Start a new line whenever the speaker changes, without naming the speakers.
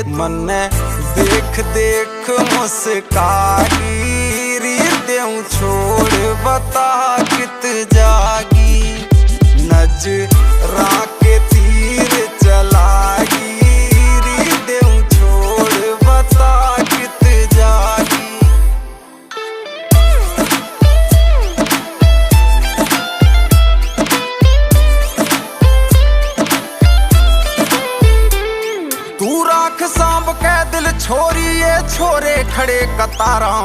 मन्ने देख देख मुस्कागी री देऊं छोड़ बता कित जागी नजरा के तीर चलागी री देऊं छोड़ बता कित जागी। तू राख सांभ के दिल छोरी ये छोरे खड़े कतारा